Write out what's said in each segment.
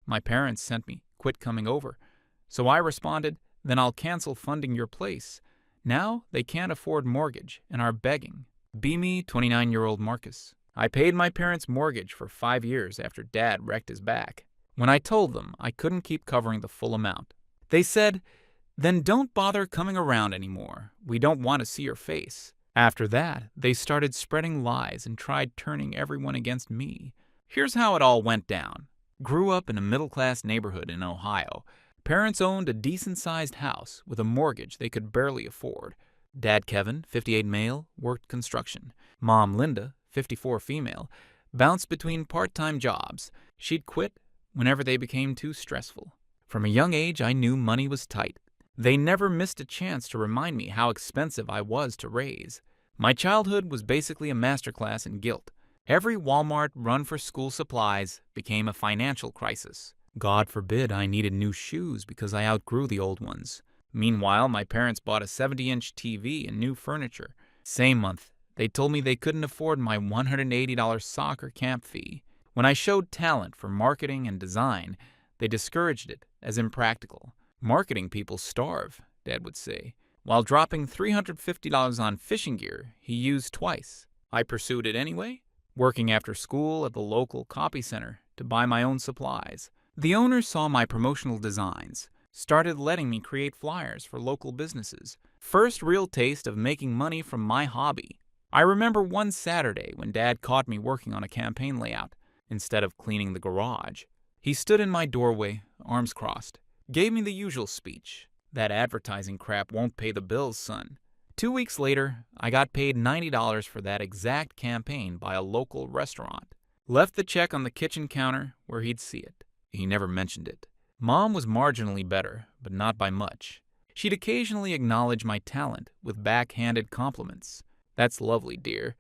My parents sent me, "Quit coming over." So I responded, "Then I'll cancel funding your place." Now they can't afford mortgage and are begging. Be me, 29-year-old Marcus. I paid my parents' mortgage for 5 years after Dad wrecked his back. When I told them I couldn't keep covering the full amount, they said, "Then don't bother coming around anymore. We don't want to see your face." After that, they started spreading lies and tried turning everyone against me. Here's how it all went down. Grew up in a middle-class neighborhood in Ohio. Parents owned a decent-sized house with a mortgage they could barely afford. Dad Kevin, 58 male, worked construction. Mom Linda, 54 female, bounced between part-time jobs. She'd quit whenever they became too stressful. From a young age, I knew money was tight. They never missed a chance to remind me how expensive I was to raise. My childhood was basically a masterclass in guilt. Every Walmart run for school supplies became a financial crisis. God forbid I needed new shoes because I outgrew the old ones. Meanwhile, my parents bought a 70-inch TV and new furniture. Same month, they told me they couldn't afford my $180 soccer camp fee. When I showed talent for marketing and design, they discouraged it as impractical. "Marketing people starve," Dad would say, while dropping $350 on fishing gear he used twice. I pursued it anyway, working after school at the local copy center to buy my own supplies. The owner saw my promotional designs, started letting me create flyers for local businesses. First real taste of making money from my hobby. I remember one Saturday when Dad caught me working on a campaign layout instead of cleaning the garage. He stood in my doorway, arms crossed, gave me the usual speech. "That advertising crap won't pay the bills, son." 2 weeks later, I got paid $90 for that exact campaign by a local restaurant. Left the check on the kitchen counter where he'd see it. He never mentioned it. Mom was marginally better, but not by much. She'd occasionally acknowledge my talent with backhanded compliments. "That's lovely, dear.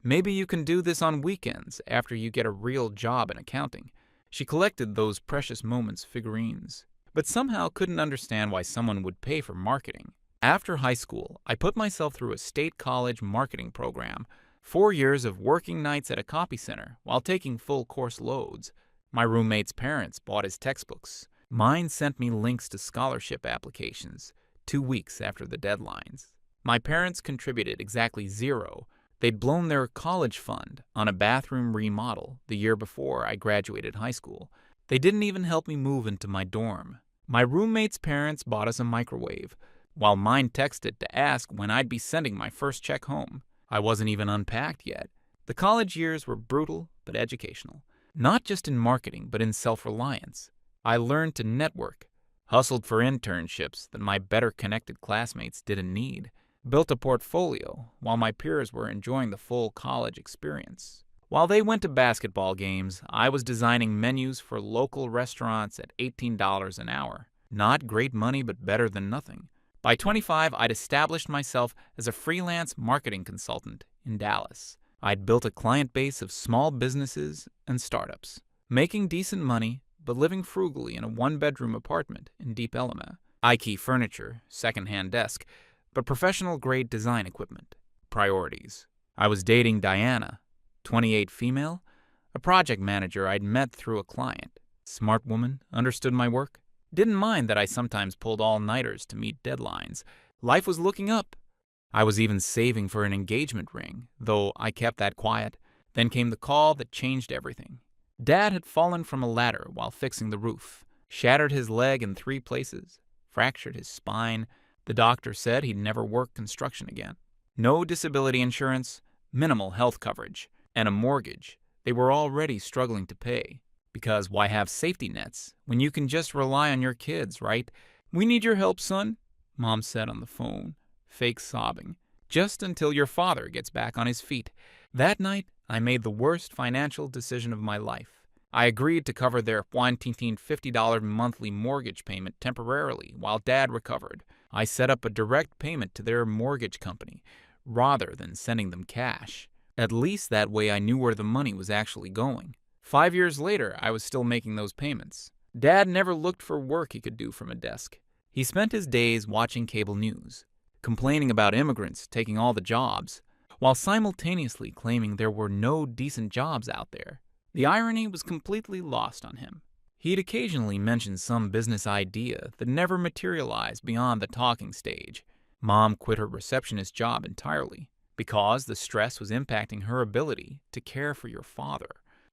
Maybe you can do this on weekends after you get a real job in accounting." She collected those precious moments figurines, but somehow couldn't understand why someone would pay for marketing. After high school, I put myself through a state college marketing program, 4 years of working nights at a copy center while taking full course loads. My roommate's parents bought his textbooks. Mine sent me links to scholarship applications 2 weeks after the deadlines. My parents contributed exactly zero. They'd blown their college fund on a bathroom remodel the year before I graduated high school. They didn't even help me move into my dorm. My roommate's parents bought us a microwave, while mine texted to ask when I'd be sending my first check home. I wasn't even unpacked yet. The college years were brutal but educational, not just in marketing but in self-reliance. I learned to network, hustled for internships that my better-connected classmates didn't need, built a portfolio while my peers were enjoying the full college experience. While they went to basketball games, I was designing menus for local restaurants at $18 an hour. Not great money, but better than nothing. By 25, I'd established myself as a freelance marketing consultant in Dallas. I'd built a client base of small businesses and startups, making decent money, but living frugally in a one-bedroom apartment in Deep Ellama. IKEA furniture, second-hand desk, but professional-grade design equipment. Priorities. I was dating Diana, 28 female, a project manager I'd met through a client. Smart woman, understood my work. Didn't mind that I sometimes pulled all-nighters to meet deadlines. Life was looking up. I was even saving for an engagement ring, though I kept that quiet. Then came the call that changed everything. Dad had fallen from a ladder while fixing the roof, shattered his leg in 3 places, fractured his spine. The doctor said he'd never work construction again. No disability insurance, minimal health coverage, and a mortgage they were already struggling to pay. Because why have safety nets when you can just rely on your kids, right? "We need your help, son," Mom said on the phone, fake sobbing, "just until your father gets back on his feet." That night, I made the worst financial decision of my life. I agreed to cover their $150 monthly mortgage payment temporarily while Dad recovered. I set up a direct payment to their mortgage company rather than sending them cash. At least that way I knew where the money was actually going. 5 years later, I was still making those payments. Dad never looked for work he could do from a desk. He spent his days watching cable news, complaining about immigrants taking all the jobs, while simultaneously claiming there were no decent jobs out there. The irony was completely lost on him. He'd occasionally mention some business idea that never materialized beyond the talking stage. Mom quit her receptionist job entirely because the stress was impacting her ability to care for your father.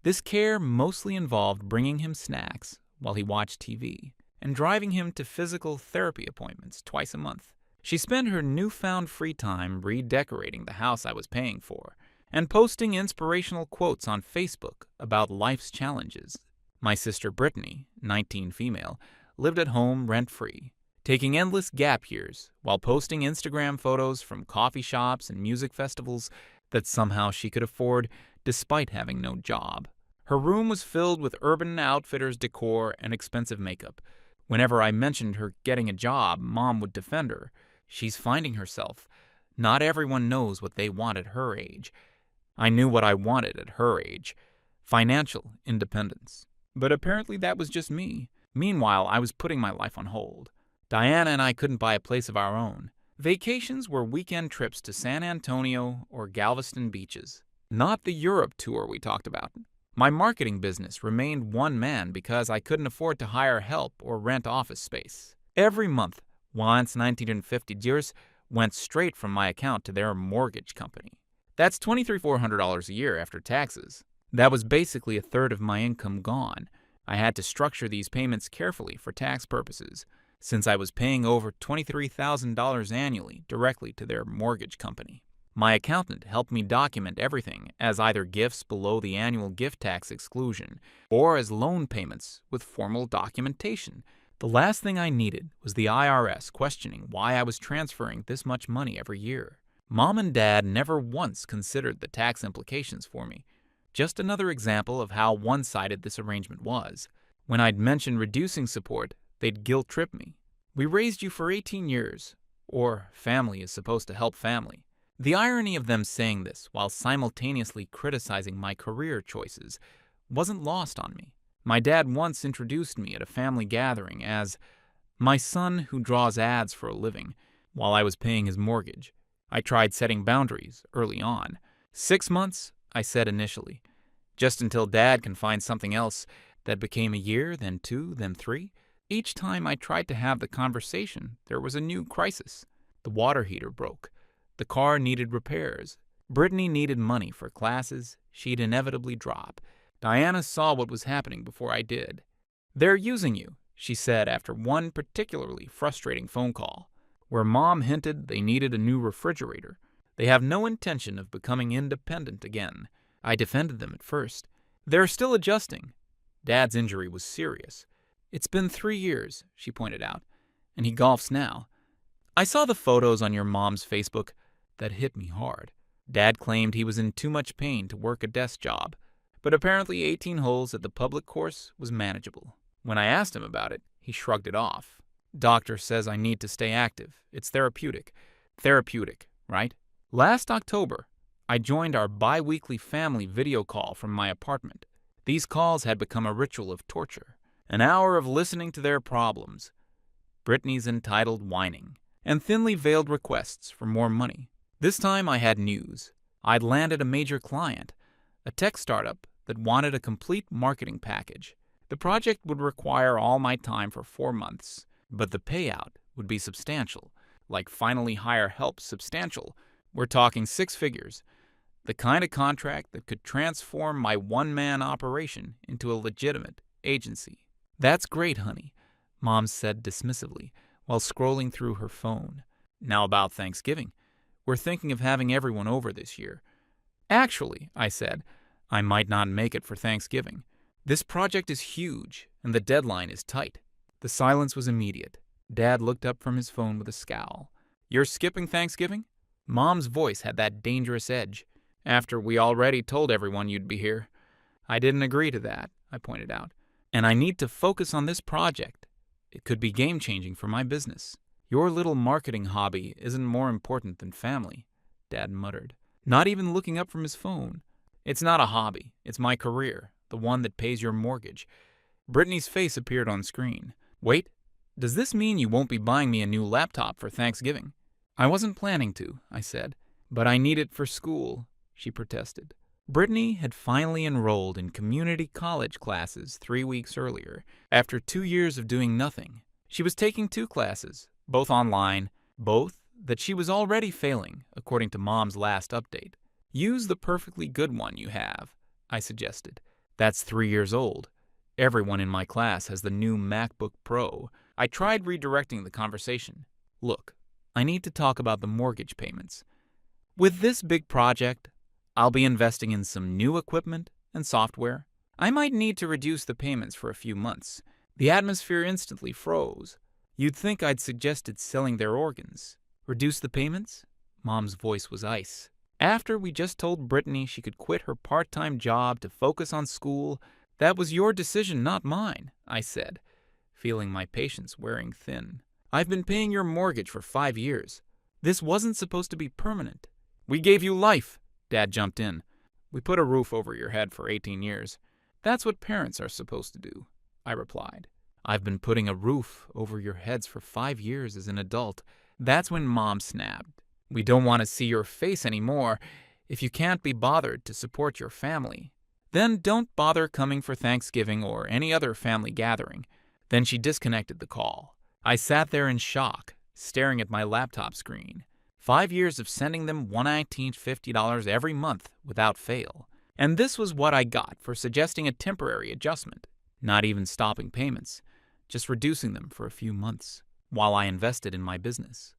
This care mostly involved bringing him snacks while he watched TV and driving him to physical therapy appointments twice a month. She spent her newfound free time redecorating the house I was paying for and posting inspirational quotes on Facebook about life's challenges. My sister Brittany, 19 female, lived at home rent-free, taking endless gap years while posting Instagram photos from coffee shops and music festivals that somehow she could afford despite having no job. Her room was filled with Urban Outfitters decor and expensive makeup. Whenever I mentioned her getting a job, Mom would defend her. She's finding herself. Not everyone knows what they want at her age. I knew what I wanted at her age: financial independence. But apparently that was just me. Meanwhile, I was putting my life on hold. Diana and I couldn't buy a place of our own. Vacations were weekend trips to San Antonio or Galveston beaches. Not the Europe tour we talked about. My marketing business remained one man because I couldn't afford to hire help or rent office space. Every month, once $1,950 went straight from my account to their mortgage company. That's $2,400 a year after taxes. That was basically a third of my income gone. I had to structure these payments carefully for tax purposes, since I was paying over $23,000 annually directly to their mortgage company. My accountant helped me document everything as either gifts below the annual gift tax exclusion or as loan payments with formal documentation. The last thing I needed was the IRS questioning why I was transferring this much money every year. Mom and Dad never once considered the tax implications for me. Just another example of how one-sided this arrangement was. When I'd mention reducing support, they'd guilt-trip me. We raised you for 18 years, or family is supposed to help family. The irony of them saying this while simultaneously criticizing my career choices wasn't lost on me. My dad once introduced me at a family gathering as my son who draws ads for a living while I was paying his mortgage. I tried setting boundaries early on. 6 months, I said initially, just until Dad can find something else. That became a year, then 2, then 3. Each time I tried to have the conversation, there was a new crisis. The water heater broke. The car needed repairs. Brittany needed money for classes she'd inevitably drop. Diana saw what was happening before I did. "They're using you," she said after one particularly frustrating phone call, where Mom hinted they needed a new refrigerator. They have no intention of becoming independent again. I defended them at first. They're still adjusting. Dad's injury was serious. It's been 3 years, she pointed out, and he golfs now. I saw the photos on your mom's Facebook. That hit me hard. Dad claimed he was in too much pain to work a desk job, but apparently 18 holes at the public course was manageable. When I asked him about it, he shrugged it off. Doctor says I need to stay active. It's therapeutic. Therapeutic, right? Last October, I joined our bi-weekly family video call from my apartment. These calls had become a ritual of torture. An hour of listening to their problems, Brittany's entitled whining, and thinly veiled requests for more money. This time I had news. I'd landed a major client, a tech startup that wanted a complete marketing package. The project would require all my time for 4 months, but the payout would be substantial, like Finally Hire Help's substantial. We're talking 6 figures. The kind of contract that could transform my one-man operation into a legitimate agency. "That's great, honey," Mom said dismissively while scrolling through her phone. "Now about Thanksgiving. We're thinking of having everyone over this year." "Actually," I said, "I might not make it for Thanksgiving. This project is huge, and the deadline is tight." The silence was immediate. Dad looked up from his phone with a scowl. "You're skipping Thanksgiving?" Mom's voice had that dangerous edge. "After we already told everyone you'd be here." "I didn't agree to that," I pointed out. "And I need to focus on this project. It could be game-changing for my business." "Your little marketing hobby isn't more important than family," Dad muttered, not even looking up from his phone. "It's not a hobby. It's my career, the one that pays your mortgage." Brittany's face appeared on screen. "Wait, does this mean you won't be buying me a new laptop for Thanksgiving?" "I wasn't planning to," I said, "but I need it for school," she protested. Brittany had finally enrolled in community college classes 3 weeks earlier, after 2 years of doing nothing. She was taking 2 classes, both online, both that she was already failing, according to Mom's last update. Use the perfectly good one you have, I suggested. That's 3 years old. Everyone in my class has the new MacBook Pro. I tried redirecting the conversation. Look, I need to talk about the mortgage payments. With this big project, I'll be investing in some new equipment and software. I might need to reduce the payments for a few months. The atmosphere instantly froze. You'd think I'd suggested selling their organs. Reduce the payments? Mom's voice was ice. After we just told Brittany she could quit her part-time job to focus on school, that was your decision, not mine, I said, feeling my patience wearing thin. I've been paying your mortgage for 5 years. This wasn't supposed to be permanent. We gave you life, Dad jumped in. We put a roof over your head for 18 years. That's what parents are supposed to do, I replied. I've been putting a roof over your heads for 5 years as an adult. That's when Mom snapped. We don't want to see your face anymore. If you can't be bothered to support your family, then don't bother coming for Thanksgiving or any other family gathering. Then she disconnected the call. I sat there in shock, staring at my laptop screen. 5 years of sending them $119.50 every month without fail. And this was what I got for suggesting a temporary adjustment. Not even stopping payments, just reducing them for a few months, while I invested in my business.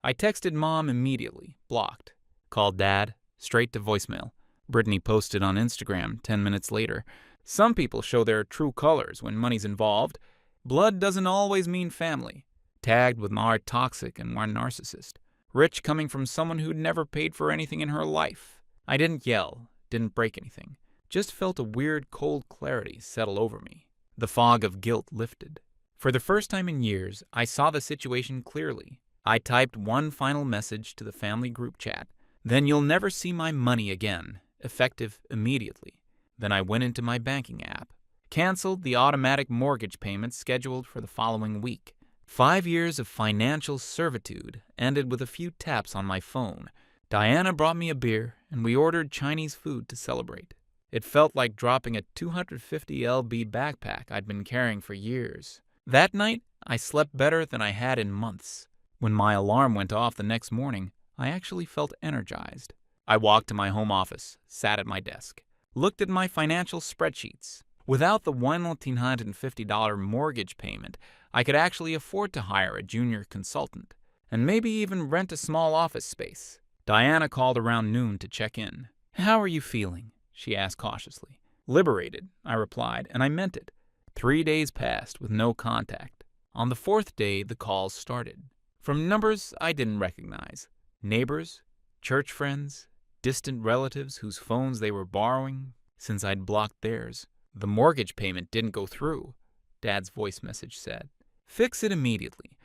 I texted Mom immediately, blocked. Called Dad, straight to voicemail. Brittany posted on Instagram 10 minutes later. Some people show their true colors when money's involved. Blood doesn't always mean family. Tagged with our toxic and one narcissist. Rich coming from someone who'd never paid for anything in her life. I didn't yell, didn't break anything. Just felt a weird cold clarity settle over me. The fog of guilt lifted. For the first time in years, I saw the situation clearly. I typed one final message to the family group chat. Then you'll never see my money again, effective immediately. Then I went into my banking app. Canceled the automatic mortgage payments scheduled for the following week. 5 years of financial servitude ended with a few taps on my phone. Diana brought me a beer, and we ordered Chinese food to celebrate. It felt like dropping a 250 lb backpack I'd been carrying for years. That night, I slept better than I had in months. When my alarm went off the next morning, I actually felt energized. I walked to my home office, sat at my desk, looked at my financial spreadsheets. Without the $1,950 mortgage payment, I could actually afford to hire a junior consultant, and maybe even rent a small office space. Diana called around noon to check in. "How are you feeling?" she asked cautiously. "Liberated," I replied, and I meant it. 3 days passed with no contact. On the 4th day, the calls started. From numbers I didn't recognize. Neighbors, church friends, distant relatives whose phones they were borrowing since I'd blocked theirs. "The mortgage payment didn't go through," Dad's voice message said. "Fix it immediately.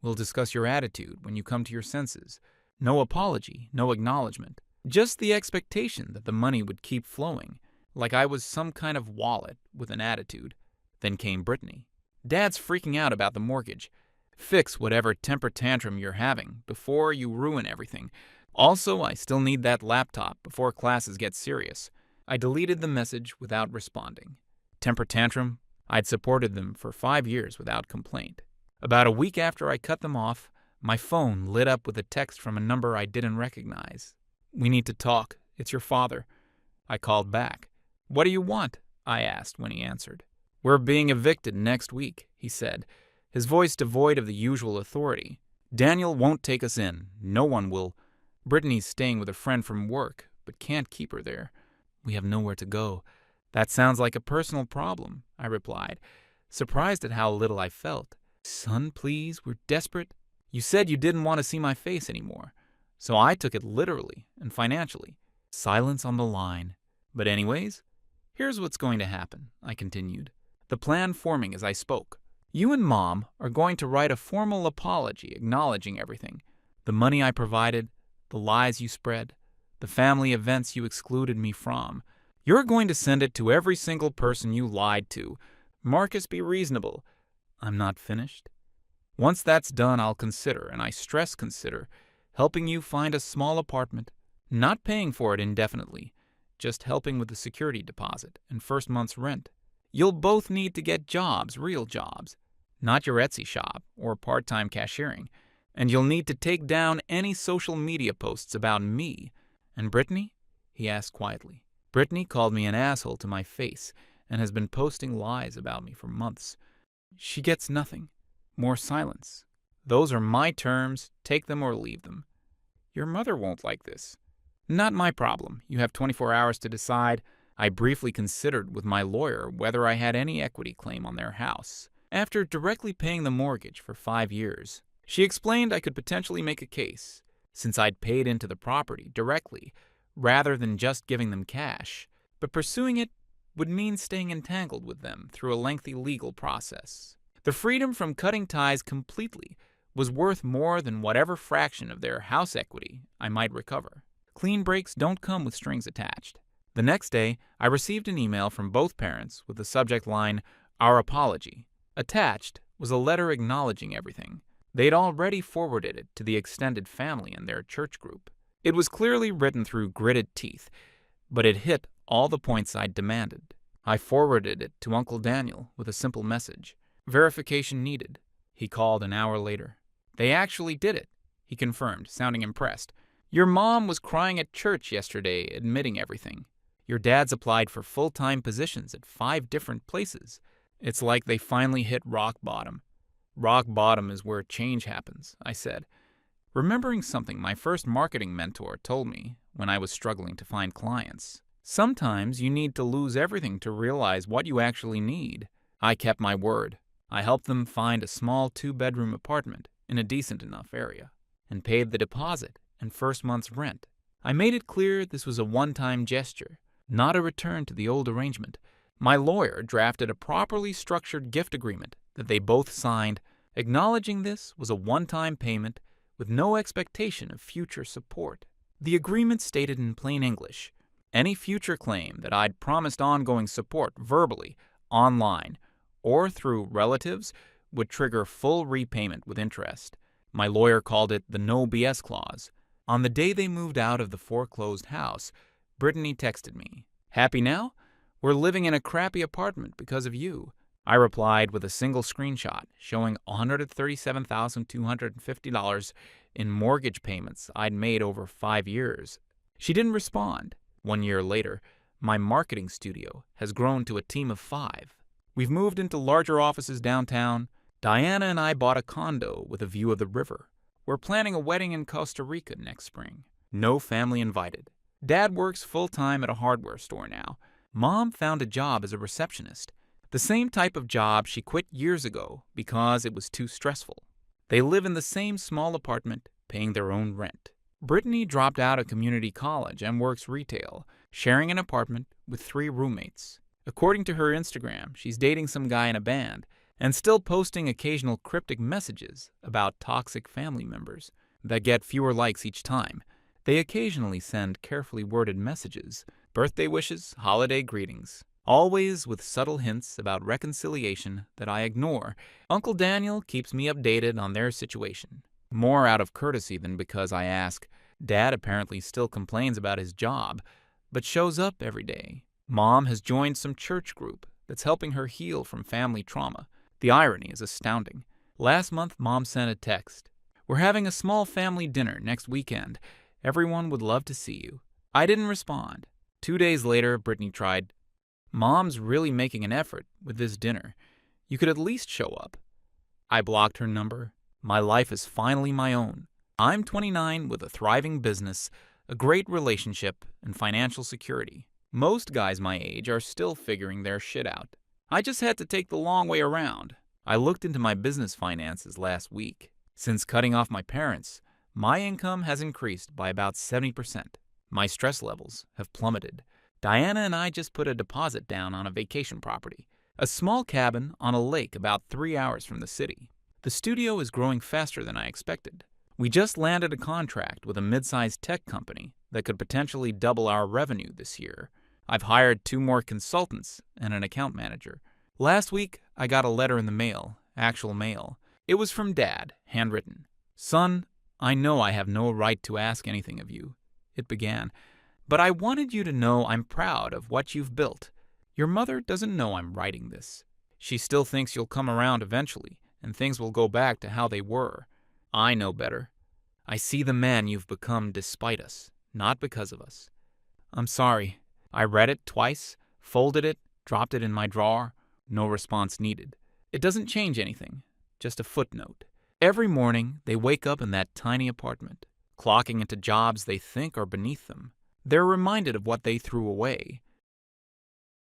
We'll discuss your attitude when you come to your senses. No apology, no acknowledgement. Just the expectation that the money would keep flowing, like I was some kind of wallet with an attitude." Then came Brittany. "Dad's freaking out about the mortgage. Fix whatever temper tantrum you're having before you ruin everything. Also, I still need that laptop before classes get serious." I deleted the message without responding. Temper tantrum? I'd supported them for 5 years without complaint. About a week after I cut them off, my phone lit up with a text from a number I didn't recognize. "We need to talk. It's your father." I called back. "What do you want?" I asked when he answered. "We're being evicted next week," he said, his voice devoid of the usual authority. "Daniel won't take us in. No one will. Brittany's staying with a friend from work, but can't keep her there. We have nowhere to go." "That sounds like a personal problem," I replied, surprised at how little I felt. "Son, please, we're desperate." "You said you didn't want to see my face anymore, so I took it literally and financially." Silence on the line. "But anyways, here's what's going to happen," I continued, the plan forming as I spoke. "You and Mom are going to write a formal apology acknowledging everything. The money I provided, the lies you spread, the family events you excluded me from. You're going to send it to every single person you lied to. Marcus, be reasonable." I'm not finished. "Once that's done, I'll consider, and I stress consider, helping you find a small apartment, not paying for it indefinitely, just helping with the security deposit and first month's rent. You'll both need to get jobs, real jobs, not your Etsy shop or part-time cashiering. And you'll need to take down any social media posts about me. And Brittany? He asked quietly. Brittany called me an asshole to my face and has been posting lies about me for months. She gets nothing. More silence. Those are my terms. Take them or leave them. Your mother won't like this. Not my problem. You have 24 hours to decide. I briefly considered with my lawyer whether I had any equity claim on their house. After directly paying the mortgage for 5 years, she explained I could potentially make a case, since I'd paid into the property directly, rather than just giving them cash. But pursuing it would mean staying entangled with them through a lengthy legal process. The freedom from cutting ties completely was worth more than whatever fraction of their house equity I might recover. Clean breaks don't come with strings attached. The next day, I received an email from both parents with the subject line, "Our apology." Attached was a letter acknowledging everything. They'd already forwarded it to the extended family and their church group. It was clearly written through gritted teeth, but it hit all the points I'd demanded. I forwarded it to Uncle Daniel with a simple message. Verification needed. He called an hour later. They actually did it, he confirmed, sounding impressed. Your mom was crying at church yesterday, admitting everything. Your dad's applied for full-time positions at 5 different places. It's like they finally hit rock bottom. Rock bottom is where change happens, I said, remembering something my first marketing mentor told me when I was struggling to find clients. Sometimes you need to lose everything to realize what you actually need. I kept my word. I helped them find a small 2-bedroom apartment in a decent enough area and paid the deposit and first month's rent. I made it clear this was a one-time gesture, not a return to the old arrangement. My lawyer drafted a properly structured gift agreement that they both signed, acknowledging this was a one-time payment with no expectation of future support. The agreement stated in plain English, any future claim that I'd promised ongoing support verbally, online, or through relatives would trigger full repayment with interest. My lawyer called it the no BS clause. On the day they moved out of the foreclosed house, Brittany texted me, "Happy now? We're living in a crappy apartment because of you." I replied with a single screenshot showing $137,250 in mortgage payments I'd made over 5 years. She didn't respond. 1 year later, my marketing studio has grown to a team of 5. We've moved into larger offices downtown. Diana and I bought a condo with a view of the river. We're planning a wedding in Costa Rica next spring. No family invited. Dad works full-time at a hardware store now. Mom found a job as a receptionist. The same type of job she quit years ago because it was too stressful. They live in the same small apartment, paying their own rent. Brittany dropped out of community college and works retail, sharing an apartment with 3 roommates. According to her Instagram, she's dating some guy in a band and still posting occasional cryptic messages about toxic family members that get fewer likes each time. They occasionally send carefully worded messages, birthday wishes, holiday greetings, always with subtle hints about reconciliation that I ignore. Uncle Daniel keeps me updated on their situation, more out of courtesy than because I ask. Dad apparently still complains about his job, but shows up every day. Mom has joined some church group that's helping her heal from family trauma. The irony is astounding. Last month, Mom sent a text. "We're having a small family dinner next weekend. Everyone would love to see you." I didn't respond. 2 days later, Brittany tried, "Mom's really making an effort with this dinner. You could at least show up." I blocked her number. My life is finally my own. I'm 29 with a thriving business, a great relationship, and financial security. Most guys my age are still figuring their shit out. I just had to take the long way around. I looked into my business finances last week. Since cutting off my parents, my income has increased by about 70%. My stress levels have plummeted. Diana and I just put a deposit down on a vacation property, a small cabin on a lake about 3 hours from the city. The studio is growing faster than I expected. We just landed a contract with a mid-sized tech company that could potentially double our revenue this year. I've hired 2 more consultants and an account manager. Last week, I got a letter in the mail, actual mail. It was from Dad, handwritten. "Son, I know I have no right to ask anything of you," it began, But I wanted you to know I'm proud of what you've built. Your mother doesn't know I'm writing this. She still thinks you'll come around eventually, and things will go back to how they were. I know better. I see the man you've become despite us, not because of us. I'm sorry. I read it twice, folded it, dropped it in my drawer. No response needed. It doesn't change anything, just a footnote. Every morning, they wake up in that tiny apartment, clocking into jobs they think are beneath them. They're reminded of what they threw away,